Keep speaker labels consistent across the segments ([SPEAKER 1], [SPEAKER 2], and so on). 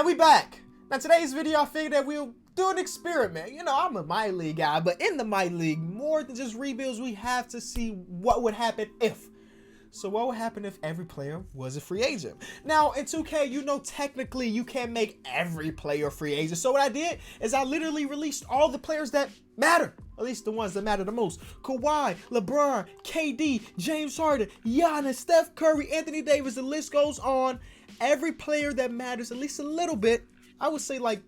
[SPEAKER 1] And we back. Now today's video, I figured that we'll do an experiment. You know, I'm a minor league guy, but in the minor league, more than just rebuilds, we have to see what would happen if. So what would happen if every player was a free agent? Now in 2K, you know, technically you can't make every player a free agent. So what I did is I literally released all the players that matter. At least the ones that matter the most. Kawhi, LeBron, KD, James Harden, Giannis, Steph Curry, Anthony Davis, the list goes on. Every player that matters at least a little bit, I would say like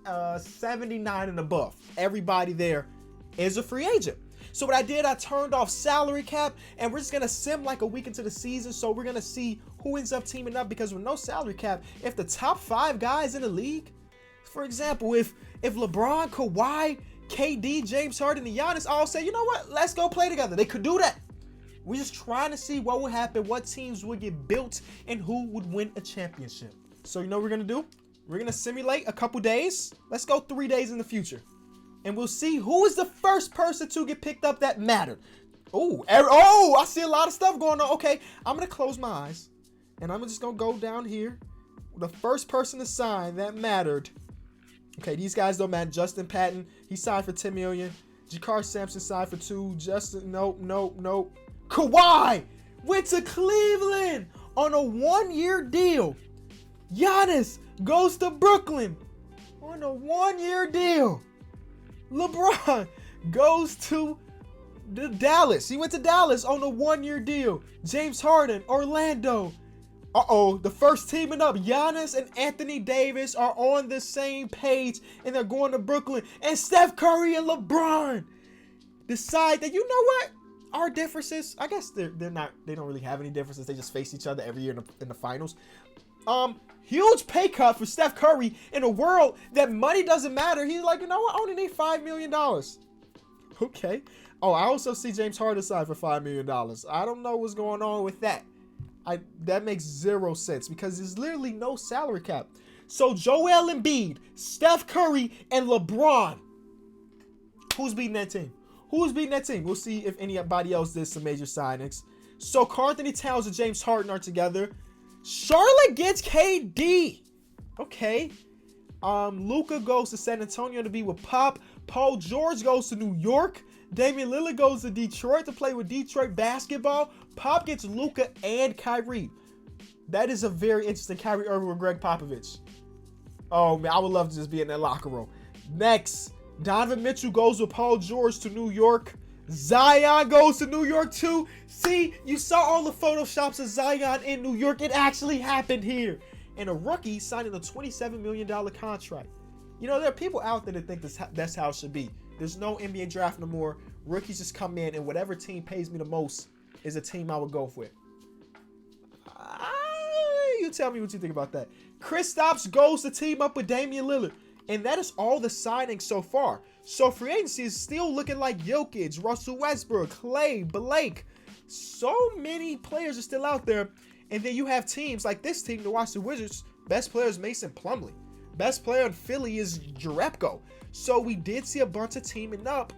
[SPEAKER 1] 79 and above. Everybody there is a free agent. So what I did, I turned off salary cap, and we're just going to sim like a week into the season. So we're going to see who ends up teaming up, because with no salary cap, if the top 5 guys in the league, for example, if LeBron, Kawhi, KD, James Harden, and Giannis all say, you know what, let's go play together. They could do that. We're just trying to see what would happen, what teams would get built, and who would win a championship. So you know what we're going to do? We're going to simulate a couple days. Let's go 3 days in the future. And we'll see who is the first person to get picked up that mattered. Oh, I see a lot of stuff going on. Okay, I'm going to close my eyes, and I'm just going to go down here. The first person to sign that mattered. Okay, these guys don't matter. Justin Patton, he signed for $10 million. Jakar Sampson signed for $2 million. Justin, nope. Kawhi went to Cleveland on a 1-year deal. Giannis goes to Brooklyn on a 1-year deal. LeBron goes to Dallas. He went to Dallas on a 1-year deal. James Harden, Orlando. The first teaming up, Giannis and Anthony Davis are on the same page, and they're going to Brooklyn. And Steph Curry and LeBron decide that, you know what? Our differences, I guess they don't really have any differences. They just face each other every year in the finals. Huge pay cut for Steph Curry in a world that money doesn't matter. He's like, you know what? I only need $5 million. Okay. Oh, I also see James Harden signed for $5 million. I don't know what's going on with that. That makes zero sense, because there's literally no salary cap. So Joel Embiid, Steph Curry, and LeBron. Who's beating that team? Who's beating that team? We'll see if anybody else did some major signings. So Karl-Anthony Towns and James Harden are together. Charlotte gets KD. Okay. Luka goes to San Antonio to be with Pop. Paul George goes to New York. Damian Lillard goes to Detroit to play with Detroit basketball. Pop gets Luka and Kyrie. That is a very interesting Kyrie Irving with Greg Popovich. Oh man, I would love to just be in that locker room. Next, Donovan Mitchell goes with Paul George to New York. Zion goes to New York too. See, you saw all the photoshops of Zion in New York. It actually happened here. And a rookie signing a $27 million contract. You know, there are people out there that think that's how it should be. There's no NBA draft no more. Rookies just come in, and whatever team pays me the most is a team I would go with. You tell me what you think about that. Kristaps goes to team up with Damian Lillard. And that is all the signings so far. So free agency is still looking like Jokic, Russell Westbrook, Klay, Blake. So many players are still out there. And then you have teams like this team, the Washington Wizards. Best player is Mason Plumlee. Best player in Philly is Jerebko. So we did see a bunch of teaming up,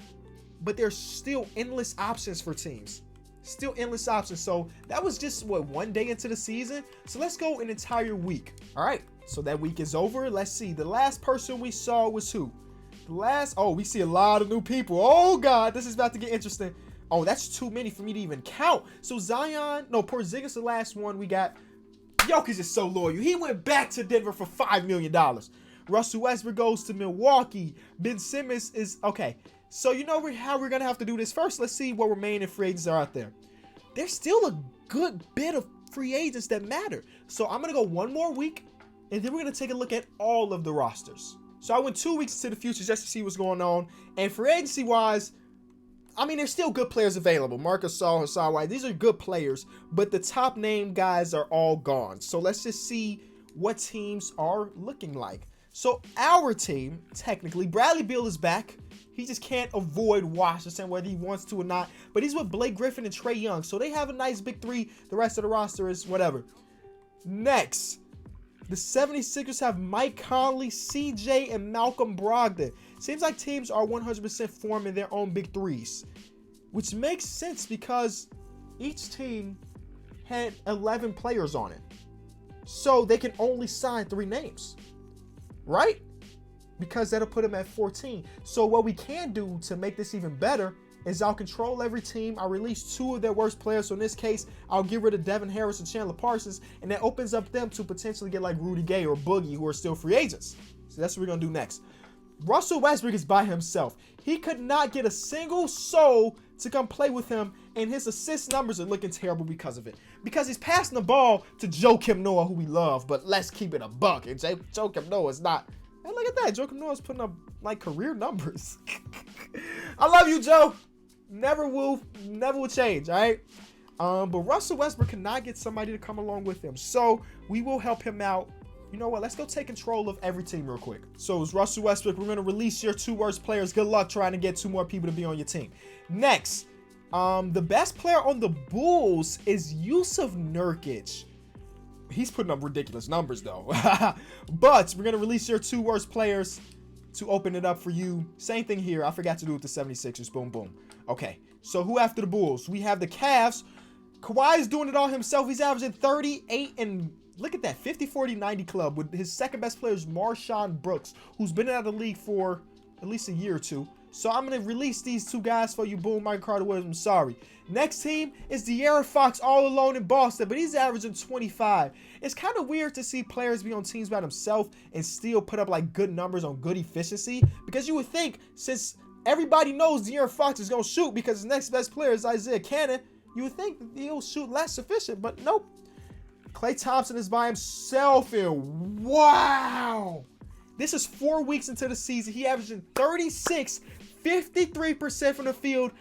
[SPEAKER 1] but there's still endless options for teams. Still endless options. So that was just, what, 1 day into the season? So let's go an entire week. All right. So that week is over. Let's see. The last person we saw was who? We see a lot of new people. Oh, God. This is about to get interesting. Oh, that's too many for me to even count. So Porzingis, the last one we got. Jokic is so loyal. He went back to Denver for $5 million. Russell Westbrook goes to Milwaukee. Ben Simmons is, okay. So you know how we're going to have to do this. First, let's see what remaining free agents are out there. There's still a good bit of free agents that matter. So I'm going to go one more week, and then we're going to take a look at all of the rosters. So I went 2 weeks into the future just to see what's going on. And free agency-wise, I mean, there's still good players available. Marc Gasol, Hassan White, these are good players, but the top name guys are all gone. So let's just see what teams are looking like. So our team, technically, Bradley Beal is back. He just can't avoid Washington, whether he wants to or not. But he's with Blake Griffin and Trae Young. So they have a nice big three. The rest of the roster is whatever. Next, the 76ers have Mike Conley, CJ, and Malcolm Brogdon. Seems like teams are 100% forming their own big threes, which makes sense because each team had 11 players on it. So they can only sign 3 names. right? Because that'll put him at 14. So what we can do to make this even better is I'll control every team. I'll release 2 of their worst players. So in this case, I'll get rid of Devin Harris and Chandler Parsons, and that opens up them to potentially get like Rudy Gay or Boogie, who are still free agents. So that's what we're going to do next. Russell Westbrook is by himself. He could not get a single soul to come play with him, and his assist numbers are looking terrible because of it. Because he's passing the ball to Joakim Noah, who we love, but let's keep it a buck. And Joakim Noah is not. Hey, look at that. Joakim Noah's putting up like career numbers. I love you, Joe. Never will change, all right? But Russell Westbrook cannot get somebody to come along with him. So we will help him out. You know what? Let's go take control of every team real quick. So it's Russell Westbrook. We're going to release your 2 worst players. Good luck trying to get 2 more people to be on your team. Next, the best player on the Bulls is Yusuf Nurkic. He's putting up ridiculous numbers, though. But we're going to release your 2 worst players to open it up for you. Same thing here. I forgot to do with the 76ers. Boom, boom. Okay, so who after the Bulls? We have the Cavs. Kawhi is doing it all himself. He's averaging 38 and look at that, 50, 40, 90 club with his second best player is Marshawn Brooks, who's been out of the league for at least a year or 2. So I'm going to release these 2 guys for you. Boom, Michael Carter Williams. I'm sorry. Next team is De'Aaron Fox all alone in Boston, but he's averaging 25. It's kind of weird to see players be on teams by themselves and still put up like good numbers on good efficiency, because you would think since everybody knows De'Aaron Fox is going to shoot because his next best player is Isaiah Cannon, you would think he'll shoot less efficient, but nope. Klay Thompson is by himself, and wow. This is 4 weeks into the season. He averaging 36, 53% from the field,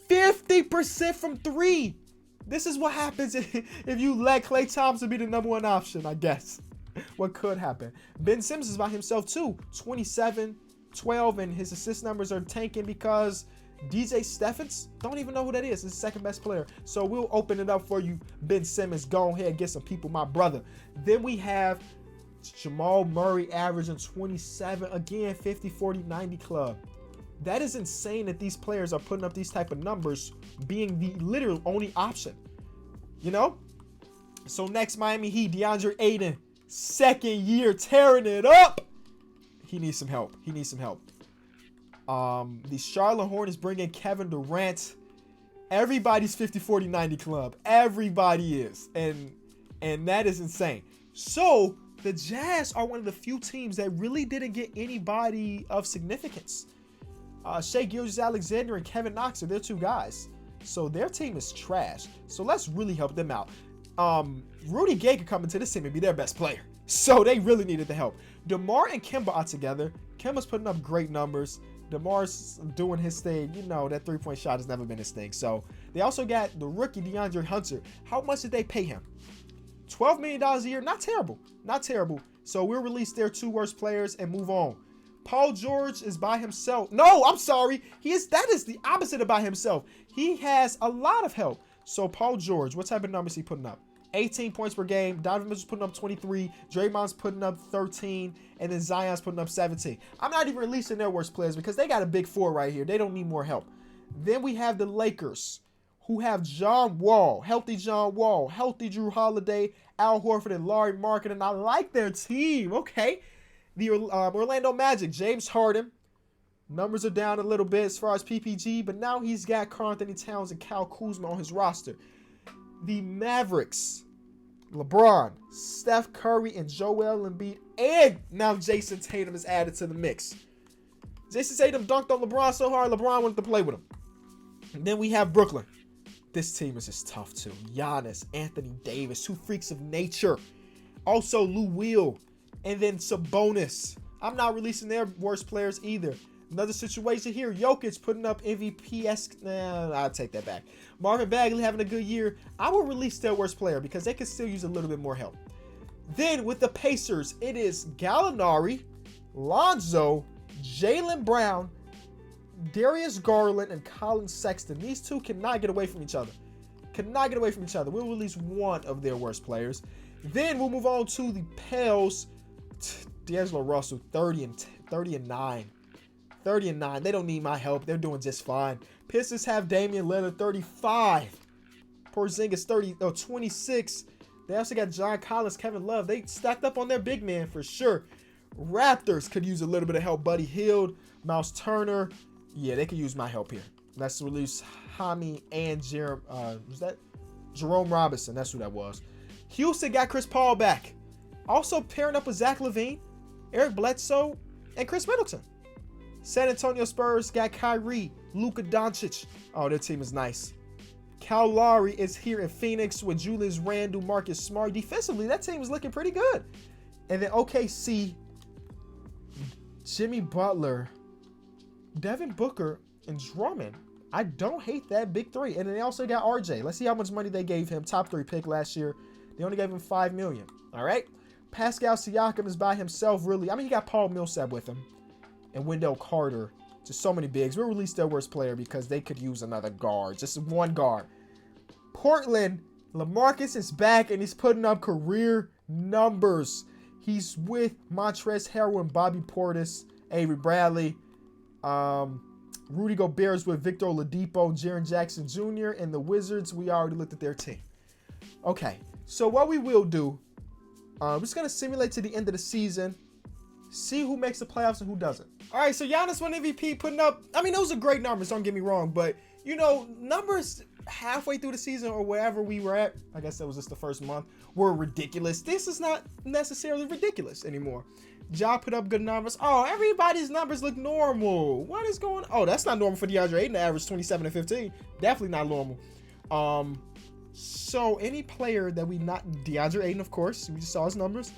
[SPEAKER 1] 50% from 3. This is what happens if you let Klay Thompson be the #1 option, I guess. What could happen? Ben Simmons is by himself too, 27, 12, and his assist numbers are tanking because DJ Steffens, don't even know who that is. His second best player. So we'll open it up for you, Ben Simmons. Go ahead, get some people, my brother. Then we have Jamal Murray averaging 27. Again, 50, 40, 90 club. That is insane that these players are putting up these type of numbers, being the literal only option. You know? So next, Miami Heat, DeAndre Ayton. Second year, tearing it up. He needs some help. He needs some help. The Charlotte Hornets bring in Kevin Durant. Everybody's 50, 40, 90 club. Everybody is. And that is insane. So the Jazz are one of the few teams that really didn't get anybody of significance. Shai Gilgeous-Alexander and Kevin Knox are their 2 guys. So their team is trash. So let's really help them out. Rudy Gay could come into this team and be their best player. So they really needed the help. DeMar and Kemba are together. Kemba's putting up great numbers. DeMar's doing his thing. You know, that 3-point shot has never been his thing. So they also got the rookie DeAndre Hunter. How much did they pay him? $12 million a year. Not terrible. Not terrible. So we'll release their 2 worst players and move on. Paul George is by himself. No, I'm sorry. That is the opposite of by himself. He has a lot of help. So Paul George, what type of numbers he putting up? 18 points per game. Donovan Mitchell's putting up 23. Draymond's putting up 13. And then Zion's putting up 17. I'm not even releasing their worst players because they got a big 4 right here. They don't need more help. Then we have the Lakers, who have John Wall, healthy John Wall, healthy Drew Holiday, Al Horford, and Larry Market. And I like their team. Okay. The Orlando Magic, James Harden. Numbers are down a little bit as far as PPG, but now he's got Karl-Anthony Towns and Kyle Kuzma on his roster. The Mavericks, LeBron, Steph Curry, and Joel Embiid, and now Jason Tatum is added to the mix. Jason Tatum dunked on LeBron so hard, LeBron wanted to play with him. And then we have Brooklyn. This team is just tough too. Giannis, Anthony Davis, 2 freaks of nature. Also Lou Will, and then Sabonis. I'm not releasing their worst players either. Another situation here, Jokic putting up MVP-esque. Nah, I'll take that back. Marvin Bagley having a good year. I will release their worst player because they could still use a little bit more help. Then with the Pacers, it is Gallinari, Lonzo, Jaylen Brown, Darius Garland, and Colin Sexton. These 2 cannot get away from each other. Cannot get away from each other. We'll release one of their worst players. Then we'll move on to the Pels. D'Angelo Russell, 30 and 9. 30 and 9. They don't need my help. They're doing just fine. Pistons have Damian Lillard, 35. Porzingis, 26. They also got John Collins, Kevin Love. They stacked up on their big man for sure. Raptors could use a little bit of help. Buddy Hield, Miles Turner. Yeah, they could use my help here. Let's release Hami and Jerome Robinson. That's who that was. Houston got Chris Paul back. Also pairing up with Zach LaVine, Eric Bledsoe, and Chris Middleton. San Antonio Spurs got Kyrie, Luka Doncic. Oh, their team is nice. Kyle Lowry is here in Phoenix with Julius Randle, Marcus Smart. Defensively, that team is looking pretty good. And then OKC, Jimmy Butler, Devin Booker, and Drummond. I don't hate that big three. And then they also got RJ. Let's see how much money they gave him. Top 3 pick last year. They only gave him $5 million. All right. Pascal Siakam is by himself, really. I mean, he got Paul Millsap with him. And Wendell Carter. Just so many bigs. We'll release their worst player because they could use another guard. Just one guard. Portland, LaMarcus is back and he's putting up career numbers. He's with Montrezl Harrell and Bobby Portis, Avery Bradley. Rudy Gobert's with Victor Oladipo, Jaren Jackson Jr. And the Wizards, we already looked at their team. Okay, so what we will do, we're just going to simulate to the end of the season, see who makes the playoffs and who doesn't. All right, so Giannis won MVP, putting up, I mean, those are great numbers, don't get me wrong, but, you know, numbers halfway through the season or wherever we were at, I guess that was just the first month, were ridiculous. This is not necessarily ridiculous anymore. Ja put up good numbers. Oh, everybody's numbers look normal. What is going on? Oh, that's not normal for DeAndre Ayton to average 27 and 15. Definitely not normal. So any player that we not, DeAndre Ayton, of course, we just saw his numbers.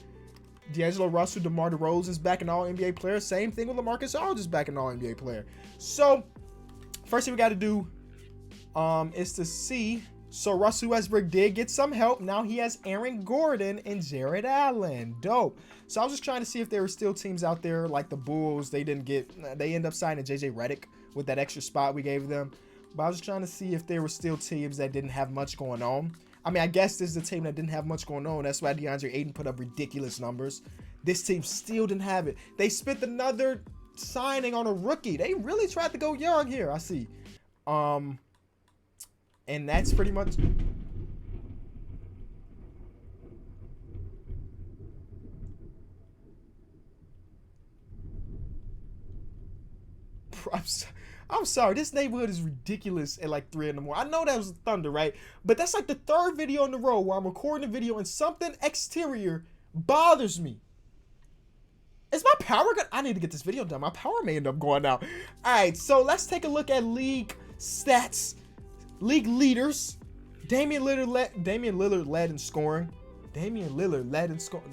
[SPEAKER 1] D'Angelo Russell, DeMar DeRozan is back an all-NBA player. Same thing with LaMarcus Aldridge back an all-NBA player. So first thing we got to do is to see. So Russell Westbrook did get some help. Now he has Aaron Gordon and Jared Allen. Dope. So I was just trying to see if there were still teams out there like the Bulls. They end up signing JJ Redick with that extra spot we gave them. But I was trying to see if there were still teams that didn't have much going on. I mean, I guess this is the team that didn't have much going on. That's why DeAndre Ayton put up ridiculous numbers. This team still didn't have it. They spent another signing on a rookie. They really tried to go young here, I see. And that's pretty much... I'm sorry, this neighborhood is ridiculous at like 3 in the morning. I know that was thunder, right? But that's like the 3rd video in a row where I'm recording a video and something exterior bothers me. Is my power good? I need to get this video done. My power may end up going out. All right, so let's take a look at league stats. League leaders. Damian Lillard led in scoring.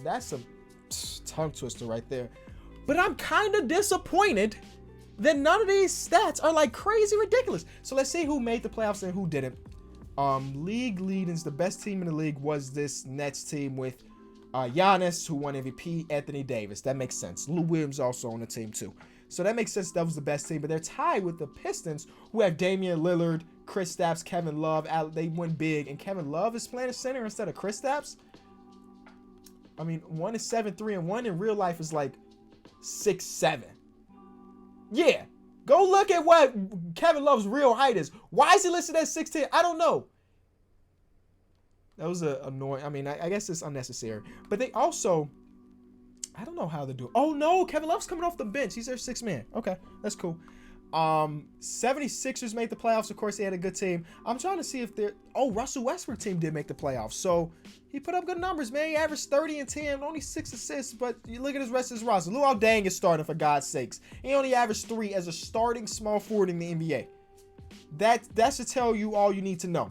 [SPEAKER 1] That's a tongue twister right there. But I'm kind of disappointed that none of these stats are like crazy ridiculous. So let's see who made the playoffs and who didn't. League leadings, the best team in the league was this Nets team with Giannis, who won MVP, Anthony Davis. That makes sense. Lou Williams also on the team too. So that makes sense. That was the best team. But they're tied with the Pistons, who have Damian Lillard, Kristaps, Kevin Love. They went big. And Kevin Love is playing center instead of Kristaps. I mean, one is 7'3", and one in real life is like 6'7". Yeah. Go look at what Kevin Love's real height is. Why is he listed as 6'10"? I don't know. That was annoying. I mean, I guess it's unnecessary. But they also... I don't know how they do. Oh, no. Kevin Love's coming off the bench. He's their 6th man. Okay. That's cool. 76ers made the playoffs. Of course, they had a good team. I'm trying to see if they're... Oh, Russell Westbrook team did make the playoffs. So, he put up good numbers, man. He averaged 30 and 10. Only 6 assists. But you look at his rest of his roster. Lou Dang is starting, for God's sakes. He only averaged 3 as a starting small forward in the NBA. That should tell you all you need to know.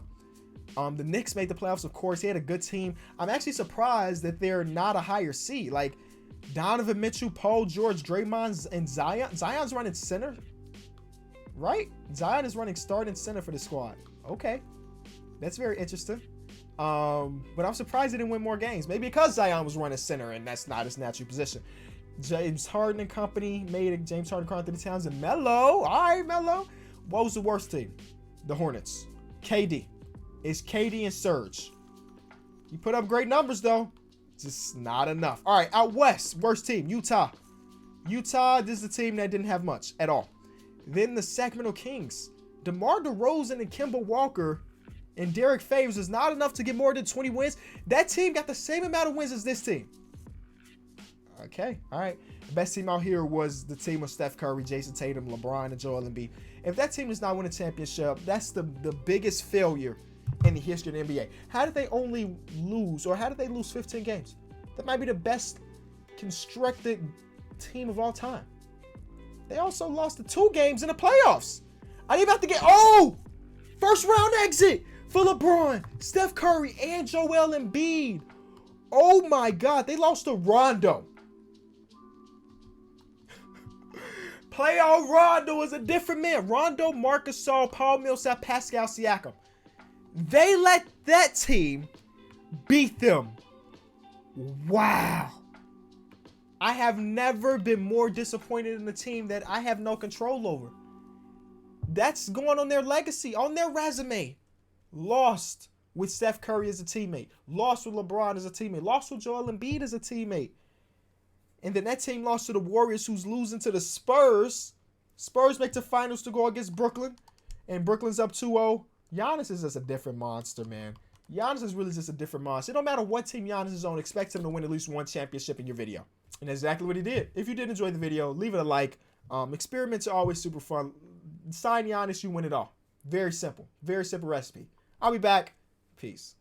[SPEAKER 1] The Knicks made the playoffs, of course. He had a good team. I'm actually surprised that they're not a higher seed. Like, Donovan Mitchell, Paul George, Draymond, and Zion. Zion's running center, right? Zion is running starting center for the squad. Okay. That's very interesting. But I'm surprised they didn't win more games. Maybe because Zion was running center, and that's not his natural position. James Harden and company made it. James Harden, Karl Anthony Towns, and Melo. All right, Melo. What was the worst team? The Hornets. KD. It's KD and Serge. He put up great numbers, though. Just not enough. All right, out west, worst team, Utah. Utah, this is a team that didn't have much at all. Then the Sacramento Kings. DeMar DeRozan and Kemba Walker and Derek Favors is not enough to get more than 20 wins. That team got the same amount of wins as this team. Okay, all right. The best team out here was the team of Steph Curry, Jason Tatum, LeBron, and Joel Embiid. If that team does not win a championship, that's the biggest failure in the history of the NBA. How did they only lose, or how did they lose 15 games? That might be the best constructed team of all time. They also lost the 2 games in the playoffs. Are they about to get, first round exit for LeBron, Steph Curry, and Joel Embiid. Oh my God, they lost to Rondo. Playoff Rondo is a different man. Rondo, Marcus Gasol, Paul Millsap, Pascal Siakam. They let that team beat them. Wow. I have never been more disappointed in a team that I have no control over. That's going on their legacy, on their resume. Lost with Steph Curry as a teammate. Lost with LeBron as a teammate. Lost with Joel Embiid as a teammate. And then that team lost to the Warriors, who's losing to the Spurs. Spurs make the finals to go against Brooklyn. And Brooklyn's up 2-0. Giannis is just a different monster, man. Giannis is really just a different monster. It don't matter what team Giannis is on. Expect him to win at least one championship in your video. And that's exactly what he did. If you did enjoy the video, leave it a like. Experiments are always super fun. Sign Giannis, you win it all. Very simple. Very simple recipe. I'll be back. Peace.